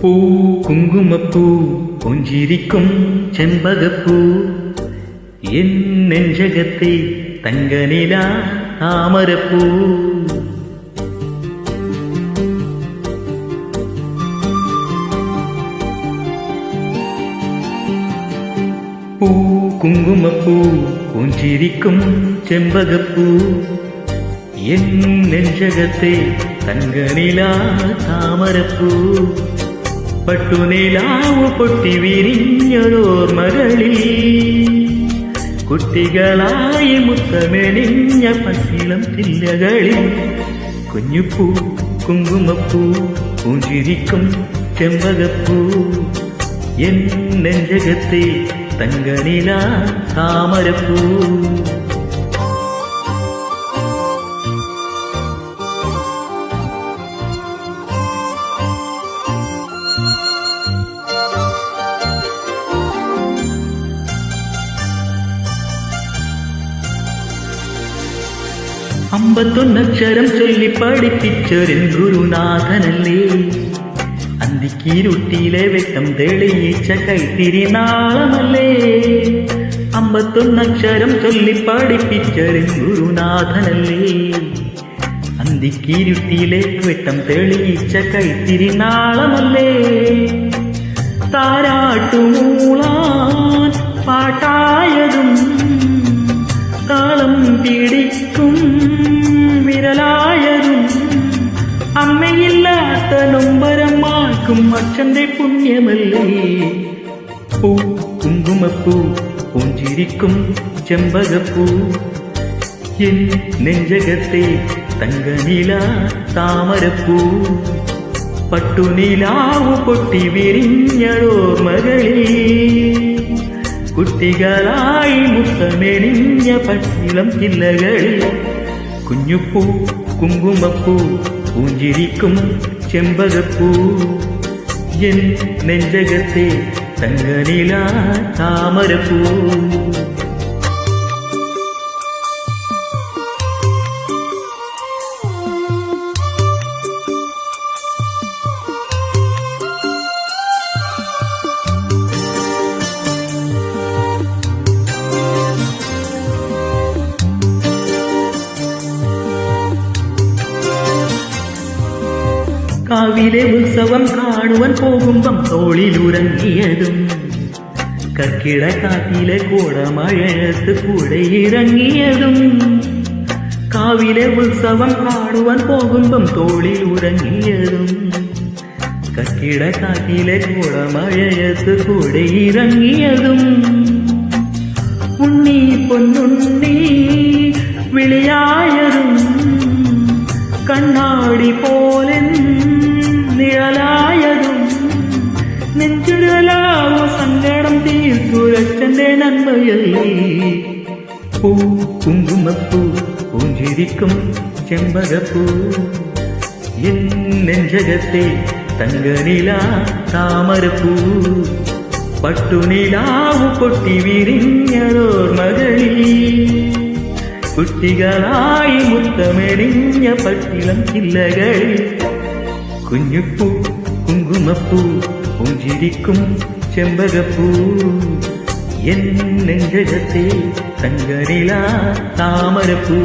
പൂ കുങ്കുമപ്പൂ പുഞ്ചിരിക്കും ചെമ്പകപ്പൂ എൻ നെഞ്ചകത്തെ തങ്കനില താമരപ്പൂ. പൂ കുങ്കുമപ്പൂ പുഞ്ചിരിക്കും ചെമ്പകപ്പൂ എൻ നെഞ്ചകത്തെ തങ്കനില താമരപ്പൂ. പട്ടുനിലാവ് പൊട്ടി വിരിഞ്ഞതോർമകളിൽ കുട്ടികളായി മുത്തമെളിഞ്ഞ പച്ചിളം ചില്ലകളിൽ കുഞ്ഞുപൂ കുങ്കുമപ്പൂ പുഞ്ചിരിക്കും ചെമ്പകപ്പൂ എൻ നെഞ്ചകത്തെ തങ്കനില താമരപ്പൂ. അമ്പത്തൊന്നക്ഷരം ചൊല്ലി പഠിപ്പിച്ചൊരു ഗുരുനാഥനല്ലേ, അന്തിക്കീരുട്ടിയിലെ വെട്ടം തെളിയിച്ച കൈത്തിരി നാളമല്ലേ. അമ്പത്തൊന്നക്ഷരം ചൊല്ലി പഠിപ്പിച്ചൊരു ഗുരുനാഥനല്ലേ, അന്തിക്കീരുട്ടിയിലെ വെട്ടം തെളിയിച്ച കൈത്തിരി നാളമല്ലേ. താരാട്ടുമൂളാൻ പാട്ടായതും താളം പിടിക്കും വിരലായതും അമ്മയില്ലാത്ത നൊമ്പരം മാക്കും അച്ഛന്റെ പുണ്യമല്ലേ. പൂ കുങ്കുമപ്പൂ പുഞ്ചിരിക്കും ചെമ്പകപ്പൂ എൻ നെഞ്ചകത്തെ തങ്കനില താമരപ്പൂ. പട്ടുനിലാവ് പൊട്ടി വിരിഞ്ഞതോർമകളിൽ കുട്ടികളായി മുത്തമെളിഞ്ഞ പച്ചിളം ചില്ലകളിൽ കുഞ്ഞുപൂ കുങ്കുമപ്പൂ പുഞ്ചിരിക്കും ചെമ്പകപ്പൂ എൻ നെഞ്ചകത്തെ തങ്കനില താമരപ്പൂ. കാവിലെ ഉത്സവം കാണുവാൻ പോകുമ്പം തോളിലുറങ്ങിയതും കർക്കിട കാറ്റിലെ കോടമഴയത്ത് കൂടെ ഇറങ്ങിയതും. കാവിലെ ഉത്സവം കാണുവാൻ പോകുമ്പം തോളിലുറങ്ങിയതും കർക്കിട കാറ്റിലെ കോടമഴയത്ത് കൂടെ ഇറങ്ങിയതും. ഉണ്ണി പൊന്നുണ്ണി വിളിയായതും കണ്ണാടി പോലെ നിഴലായതും നെഞ്ചുരലാവോ സങ്കടം തീർത്തുരച്ചന്റെ നന്മയല്ലേ. പൂ കുങ്കുമപ്പൂ പുഞ്ചിരിക്കും ചെമ്പകപ്പൂ എൻ നെഞ്ചകത്തെ തങ്കനില താമരപ്പൂ. പട്ടുനിലാവ് പൊട്ടി വിരിഞ്ഞതോർമകളിൽ കുട്ടികളായി മുത്തമെളിഞ്ഞ പച്ചിളം ചില്ലകളിൽ കുഞ്ഞുപൂ കുങ്കുമപ്പൂ പുഞ്ചിരിക്കും ചെമ്പകപ്പൂ എൻ നെഞ്ചകത്തെ തങ്കനില താമരപ്പൂ.